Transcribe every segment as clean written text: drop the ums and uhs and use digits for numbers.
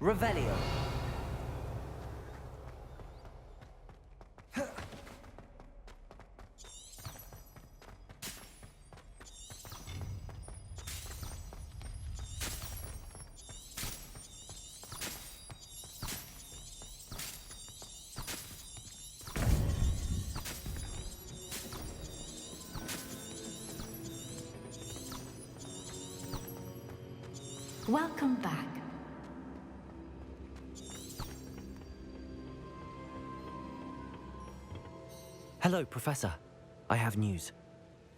Revelio. Welcome back. Hello, Professor. I have news.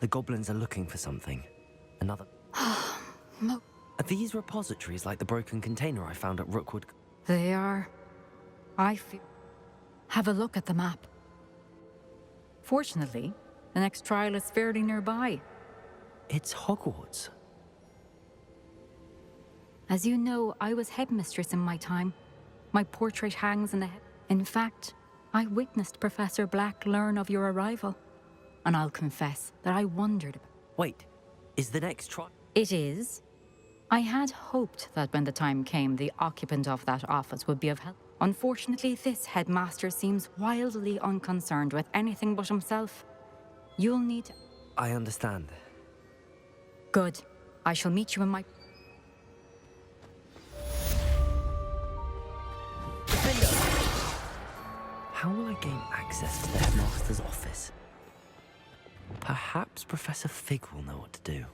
The goblins are looking for something. Another... Mo- Are these repositories like the broken container I found at Rookwood? They are... I feel... Have a look at the map. Fortunately, the next trial is fairly nearby. It's Hogwarts. As you know, I was headmistress in my time. My portrait hangs in the head. In fact, I witnessed Professor Black learn of your arrival. And I'll confess that I wondered about... Wait, is the next trial... It is. I had hoped that when the time came, the occupant of that office would be of help. Unfortunately, this headmaster seems wildly unconcerned with anything but himself. You'll need... I understand. Good. I shall meet you in my... How will I gain access to the headmaster's office? Perhaps Professor Fig will know what to do.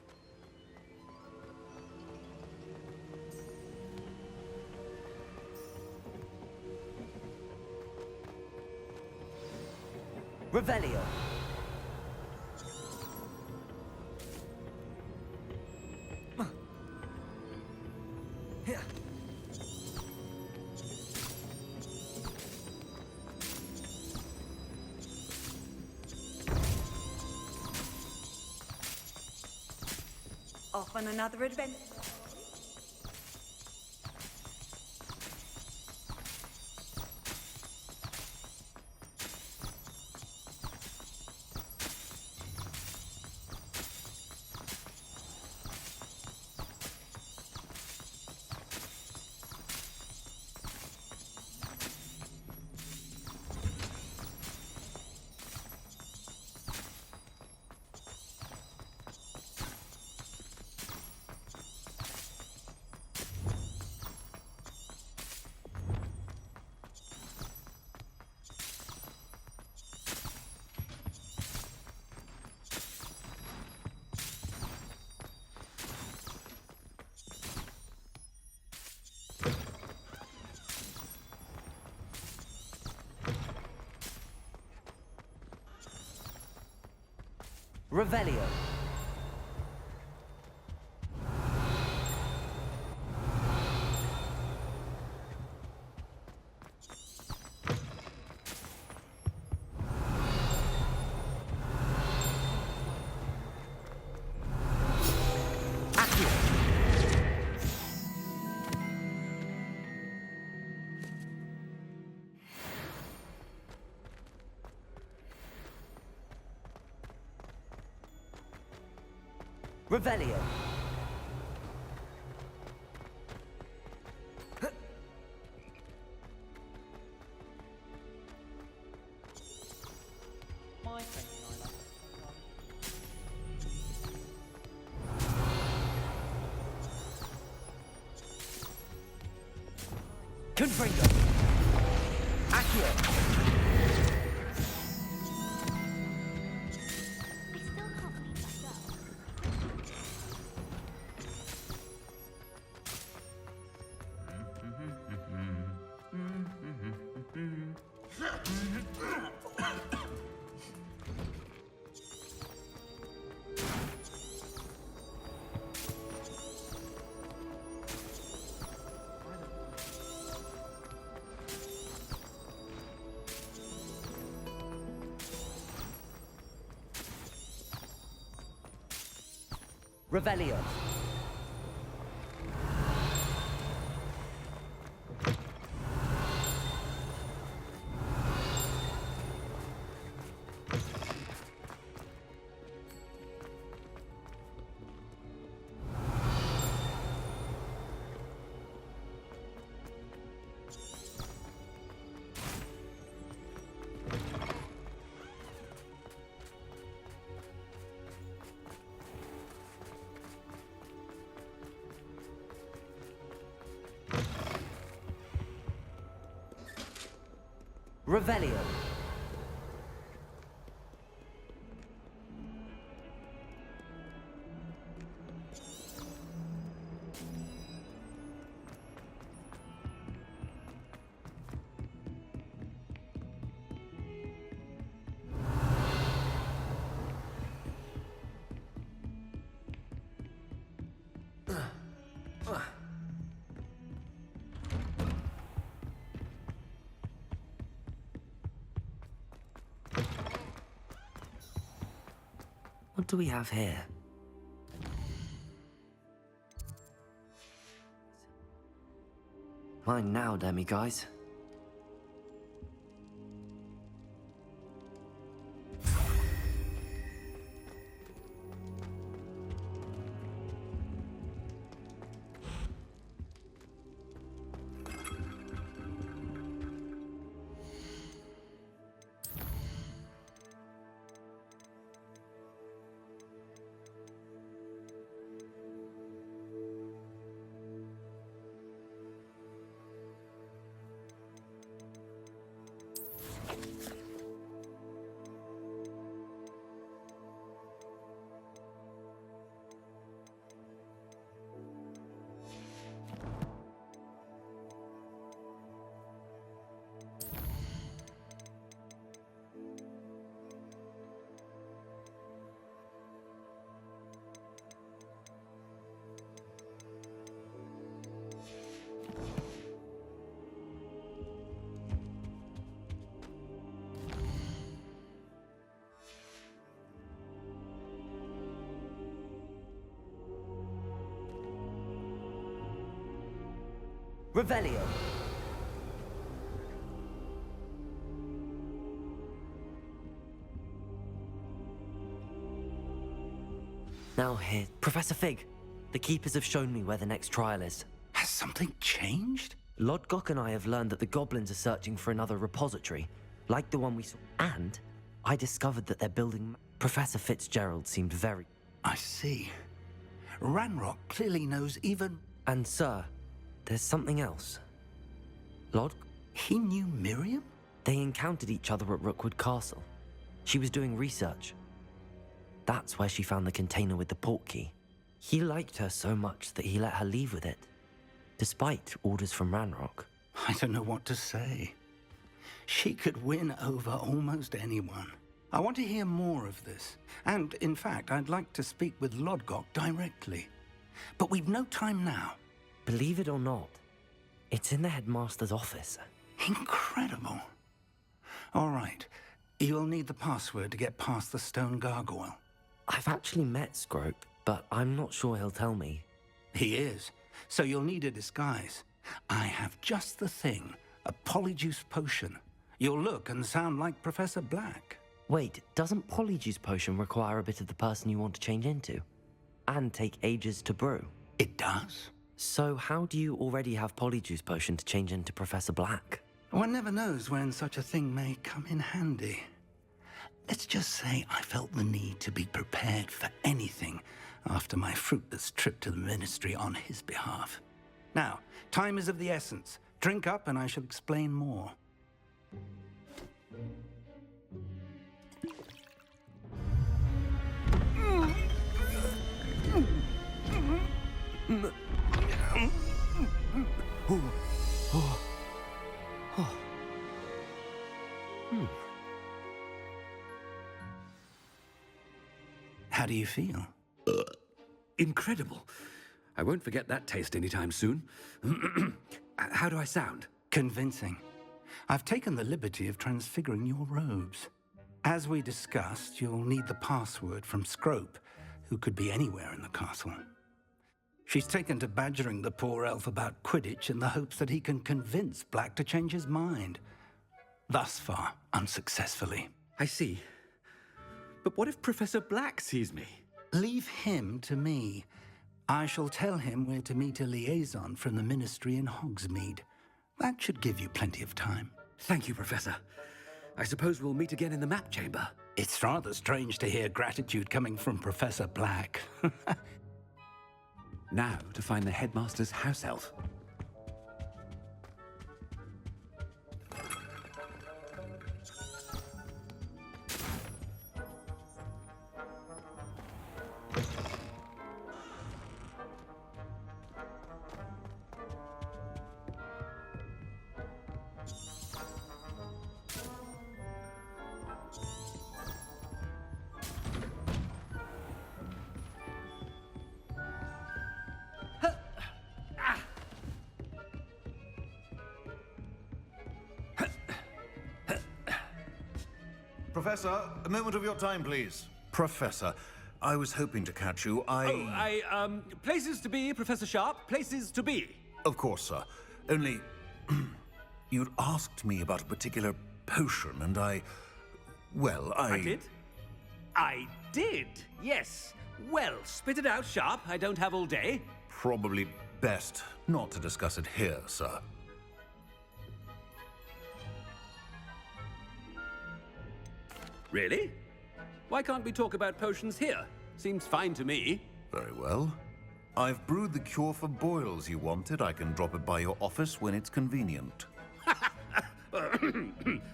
Revelio. Off on another adventure. Revelio. Revelio. Confringo. Accio. Revelio. Revelio. What do we have here? Mine now, demi-guys. Revelio. Now here, Professor Fig. The Keepers have shown me where the next trial is. Has something changed? Lodgok and I have learned that the goblins are searching for another repository, like the one we saw. And I discovered that they're building... Professor Fitzgerald seemed very... I see. Ranrock clearly knows even... And sir, there's something else. Lod? He knew Miriam? They encountered each other at Rookwood Castle. She was doing research. That's where she found the container with the portkey. He liked her so much that he let her leave with it, despite orders from Ranrock. I don't know what to say. She could win over almost anyone. I want to hear more of this. And, in fact, I'd like to speak with Lodgok directly. But we've no time now. Believe it or not, it's in the headmaster's office. Incredible. All right. You'll need the password to get past the stone gargoyle. I've actually met Scrope, but I'm not sure he'll tell me. He is. So you'll need a disguise. I have just the thing. A Polyjuice potion. You'll look and sound like Professor Black. Wait, doesn't Polyjuice potion require a bit of the person you want to change into? And take ages to brew? It does. So how do you already have Polyjuice potion to change into Professor Black? One never knows when such a thing may come in handy. Let's just say I felt the need to be prepared for anything after my fruitless trip to the Ministry on his behalf. Now, time is of the essence. Drink up and I shall explain more. How do you feel? Incredible. I won't forget that taste anytime soon. How do I sound? Convincing. I've taken the liberty of transfiguring your robes. As we discussed, you'll need the password from Scrope, who could be anywhere in the castle. She's taken to badgering the poor elf about Quidditch in the hopes that he can convince Black to change his mind. Thus far, unsuccessfully. I see. But what if Professor Black sees me? Leave him to me. I shall tell him where to meet a liaison from the Ministry in Hogsmeade. That should give you plenty of time. Thank you, Professor. I suppose we'll meet again in the map chamber. It's rather strange to hear gratitude coming from Professor Black. Now to find the headmaster's house elf. Professor, a moment of your time, please. Professor, I was hoping to catch you. Places to be, Professor Sharp. Places to be. Of course, sir. Only... you'd asked me about a particular potion, and I did? I did, yes. Well, spit it out, Sharp. I don't have all day. Probably best not to discuss it here, sir. Really? Why can't we talk about potions here? Seems fine to me. Very well. I've brewed the cure for boils you wanted. I can drop it by your office when it's convenient.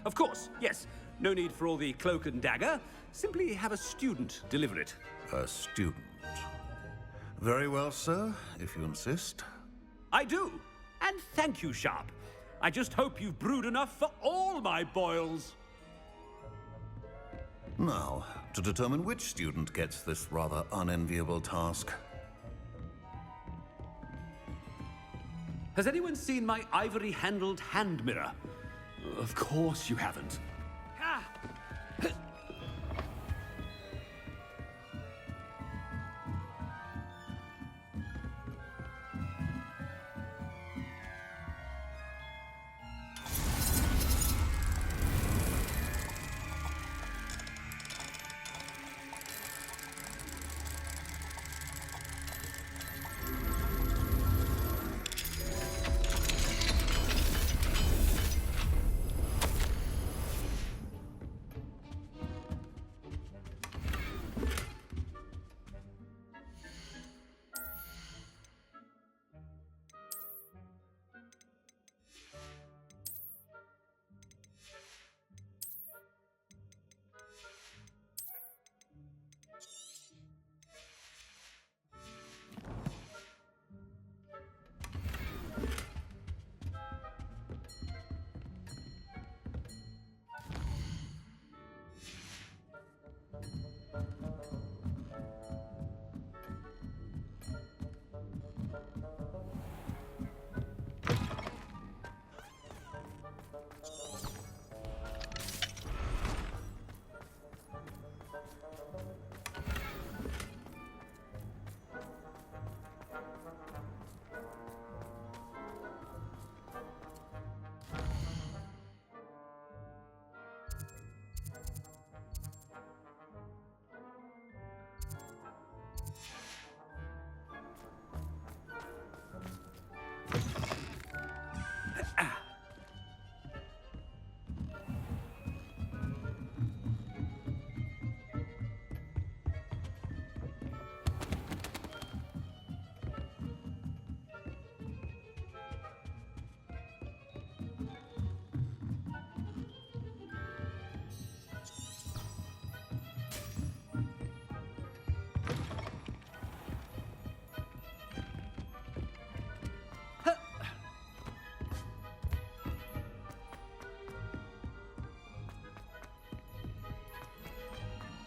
Of course, yes. No need for all the cloak and dagger. Simply have a student deliver it. A student. Very well, sir, if you insist. I do. And thank you, Sharp. I just hope you've brewed enough for all my boils. Now, to determine which student gets this rather unenviable task. Has anyone seen my ivory-handled hand mirror? Of course you haven't. Ah!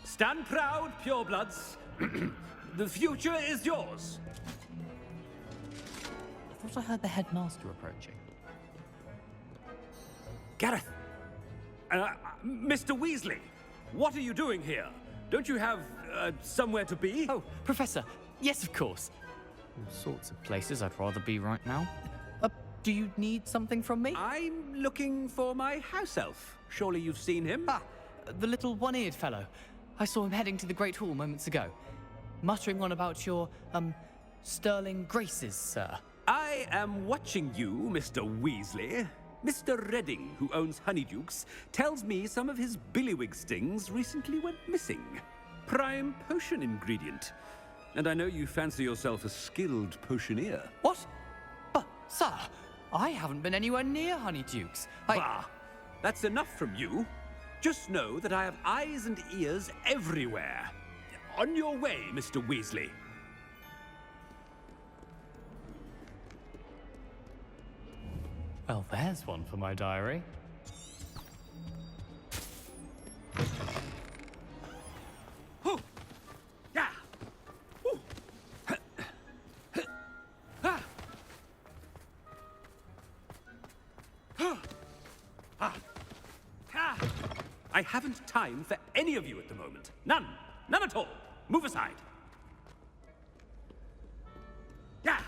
Stand proud, purebloods. The future is yours. I thought I heard the headmaster approaching. Gareth! Mr. Weasley, what are you doing here? Don't you have somewhere to be? Oh, Professor. Yes, of course. All sorts of places I'd rather be right now. Do you need something from me? I'm looking for my house elf. Surely you've seen him? Ah, the little one-eared fellow. I saw him heading to the Great Hall moments ago, muttering on about your, sterling graces, sir. I am watching you, Mr. Weasley. Mr. Redding, who owns Honeydukes, tells me some of his billywig stings recently went missing. Prime potion ingredient. And I know you fancy yourself a skilled potioneer. What? But, sir, I haven't been anywhere near Honeydukes. Bah! That's enough from you. Just know that I have eyes and ears everywhere. On your way, Mr. Weasley. Well, there's one for my diary. Hoo! Yeah! Ooh! Ah! Ah! Ah! I haven't time for any of you at the moment. None. None at all. Move aside. Yeah.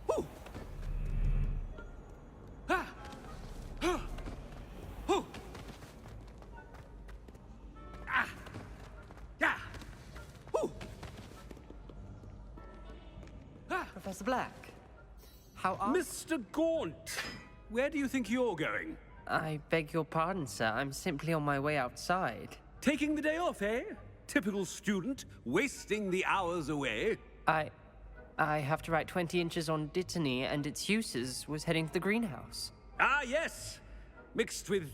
Woo. Ah. Ah. Woo. Ah. Yeah. Woo. Ah. Professor Black, how are... Mr. Gaunt, where do you think you're going? I beg your pardon, sir. I'm simply on my way outside. Taking the day off, eh? Typical student, wasting the hours away. I have to write 20 inches on Dittany and its uses. Was heading to the greenhouse. Ah, yes. Mixed with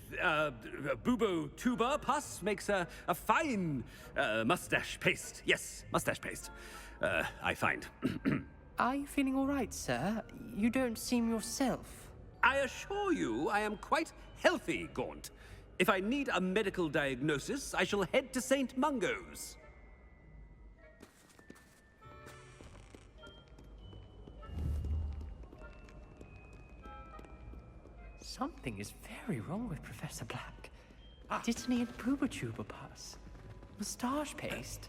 bubo tuber pus makes a fine mustache paste. Yes, mustache paste. I find. Are you feeling all right, sir? You don't seem yourself. I assure you I am quite healthy, Gaunt. If I need a medical diagnosis, I shall head to St. Mungo's. Something is very wrong with Professor Black. Dittany and Booba pus. Moustache paste.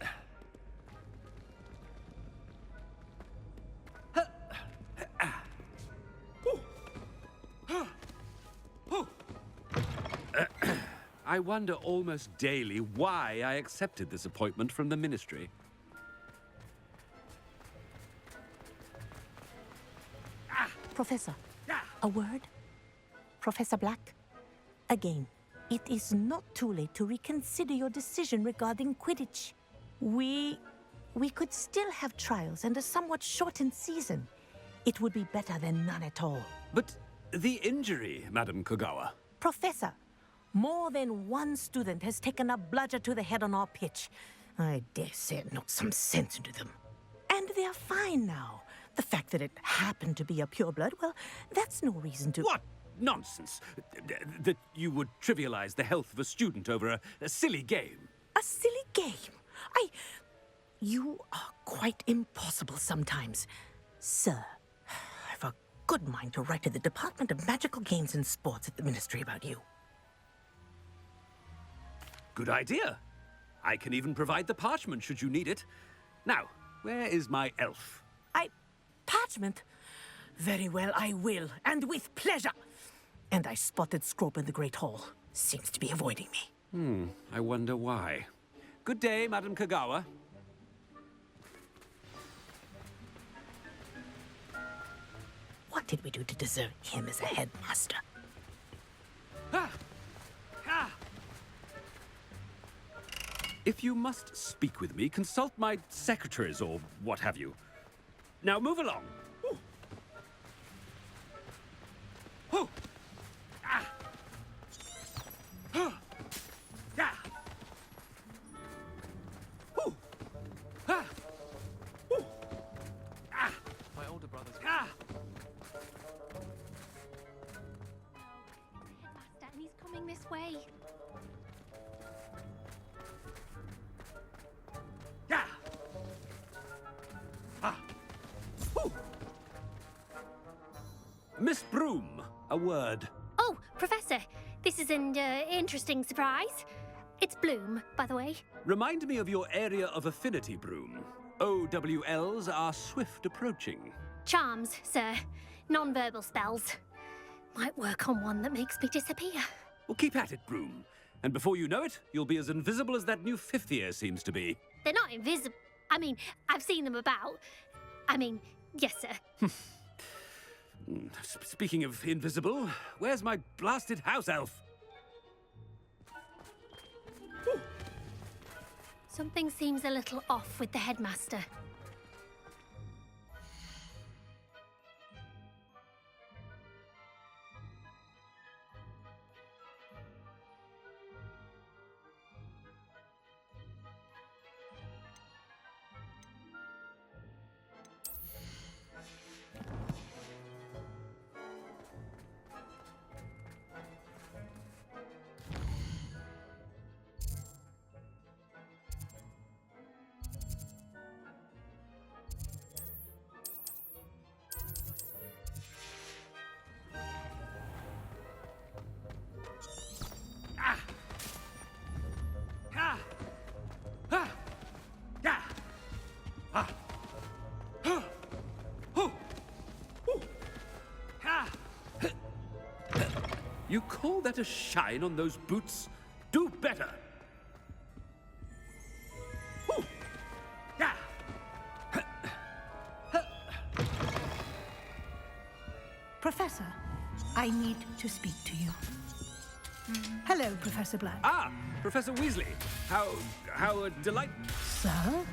I wonder almost daily why I accepted this appointment from the Ministry. Professor, a word? Professor Black, again, it is not too late to reconsider your decision regarding Quidditch. We could still have trials and a somewhat shortened season. It would be better than none at all. But the injury, Madam Kogawa. Professor, more than one student has taken a bludger to the head on our pitch. I dare say it knocked some sense into them. And they're fine now. The fact that it happened to be a pureblood, well, that's no reason to... What nonsense! That you would trivialize the health of a student over a silly game. A silly game? You are quite impossible sometimes. Sir, I've a good mind to write to the Department of Magical Games and Sports at the Ministry about you. Good idea. I can even provide the parchment should you need it. Now, where is my elf? Parchment? Very well, I will, and with pleasure. And I spotted Scrope in the Great Hall. Seems to be avoiding me. I wonder why. Good day, Madam Kogawa. What did we do to deserve him as a headmaster? Ah! Ah! If you must speak with me, consult my secretaries or what have you. Now move along. Ooh. Ooh. Ah. Ah. Yeah. Ooh. Ah. Ooh. Ah. My older brother's... Ah. Headmaster, and he's coming this way. Yeah. Ah. Ooh. Miss Broom, a word. Oh, Professor, this is an interesting surprise. It's Bloom, by the way. Remind me of your area of affinity, Broom. OWLs are swift approaching. Charms, sir. Non-verbal spells. Might work on one that makes me disappear. Well, keep at it, Broom. And before you know it, you'll be as invisible as that new fifth year seems to be. They're not invisible. I mean, I've seen them about. I mean, yes, sir. Speaking of invisible, where's my blasted house elf? Something seems a little off with the headmaster. You call that a shine on those boots? Do better! Ooh. Yeah. Professor, I need to speak to you. Hello, Professor Black. Ah, Professor Weasley. How delight... Sir?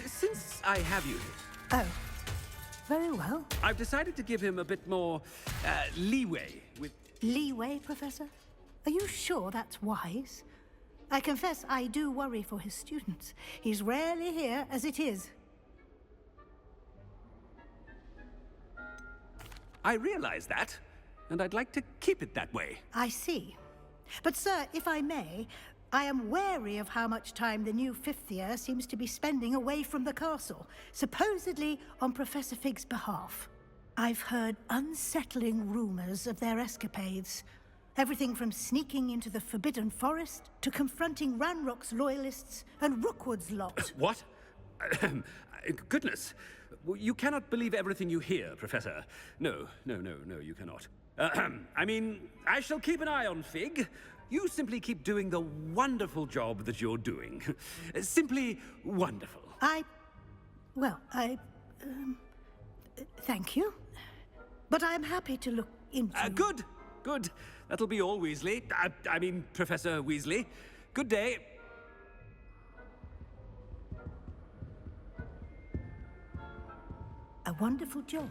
Since I have you, Oh, very well. I've decided to give him a bit more leeway with... Leeway, Professor? Are you sure that's wise? I confess I do worry for his students. He's rarely here as it is. I realize that, and I'd like to keep it that way. I see. But, sir, if I may, I am wary of how much time the new fifth year seems to be spending away from the castle, supposedly on Professor Fig's behalf. I've heard unsettling rumors of their escapades. Everything from sneaking into the Forbidden Forest to confronting Ranrock's loyalists and Rookwood's lot. What? Goodness. You cannot believe everything you hear, Professor. No, you cannot. I mean, I shall keep an eye on Fig. You simply keep doing the wonderful job that you're doing. Simply wonderful. Thank you. But I'm happy to look into... Good. That'll be all, Weasley. I mean, Professor Weasley. Good day. A wonderful job.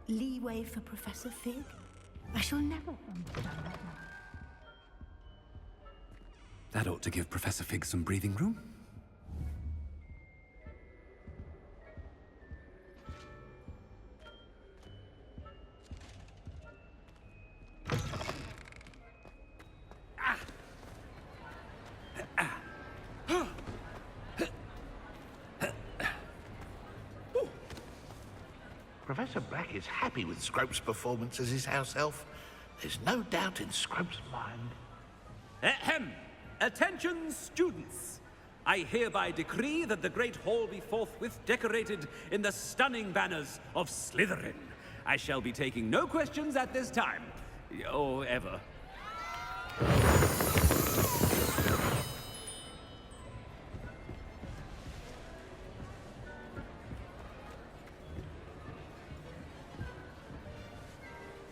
Leeway for Professor Fig. I shall never understand that now. That ought to give Professor Fig some breathing room. Professor Black is happy with Scrope's performance as his house elf. There's no doubt in Scrope's mind. Ahem! Attention, students! I hereby decree that the Great Hall be forthwith decorated in the stunning banners of Slytherin. I shall be taking no questions at this time. Or ever.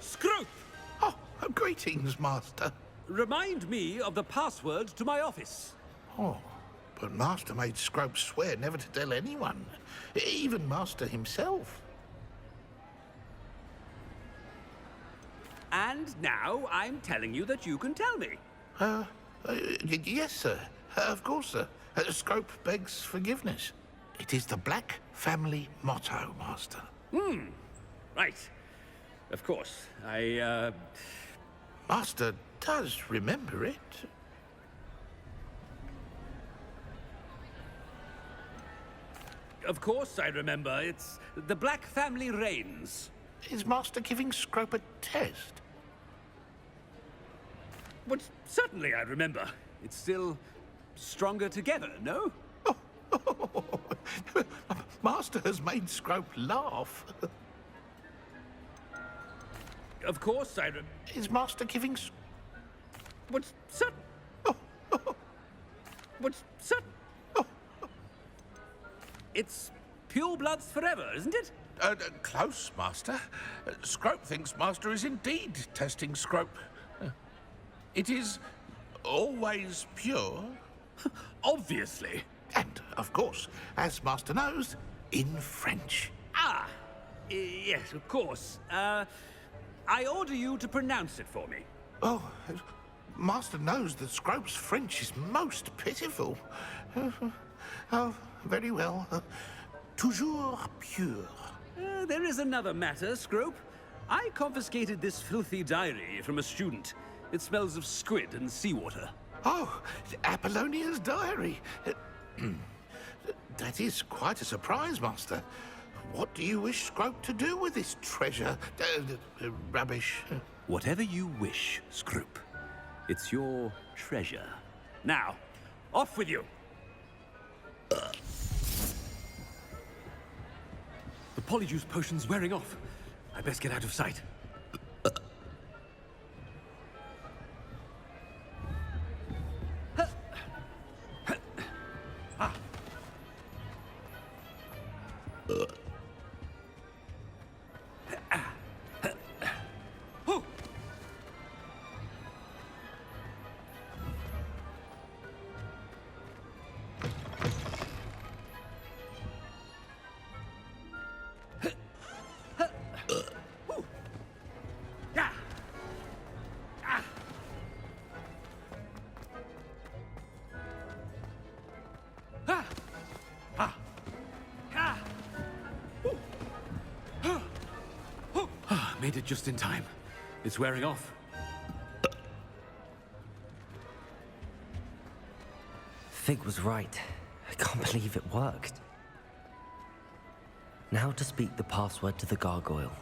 Scrope! Oh, greetings, Master. Remind me of the password to my office. Oh, but Master made Scrope swear never to tell anyone, even Master himself. And now I'm telling you that you can tell me. Yes, sir. Of course, sir. Scrope begs forgiveness. It is the Black family motto, Master. Right. Of course. Master does remember it. Of course I remember. It's the Black family reigns. Is Master giving Scrope a test? But certainly I remember. It's still stronger together, no? Master has made Scrope laugh. Of course I Is Master giving... What's certain? What's certain? It's pure bloods forever, isn't it? Close, Master. Scrope thinks Master is indeed testing Scrope. It is always pure. Obviously. And, of course, as Master knows, in French. Yes, of course. I order you to pronounce it for me. Oh, Master knows that Scrope's French is most pitiful. Oh, very well. Toujours pure. There is another matter, Scrope. I confiscated this filthy diary from a student. It smells of squid and seawater. Oh, Apollonia's diary. That is quite a surprise, Master. What do you wish Scrope to do with this treasure? Rubbish. Whatever you wish, Scrope. It's your treasure. Now, off with you. The Polyjuice potion's wearing off. I best get out of sight. Made it just in time. It's wearing off. Fig was right. I can't believe it worked. Now to speak the password to the gargoyle.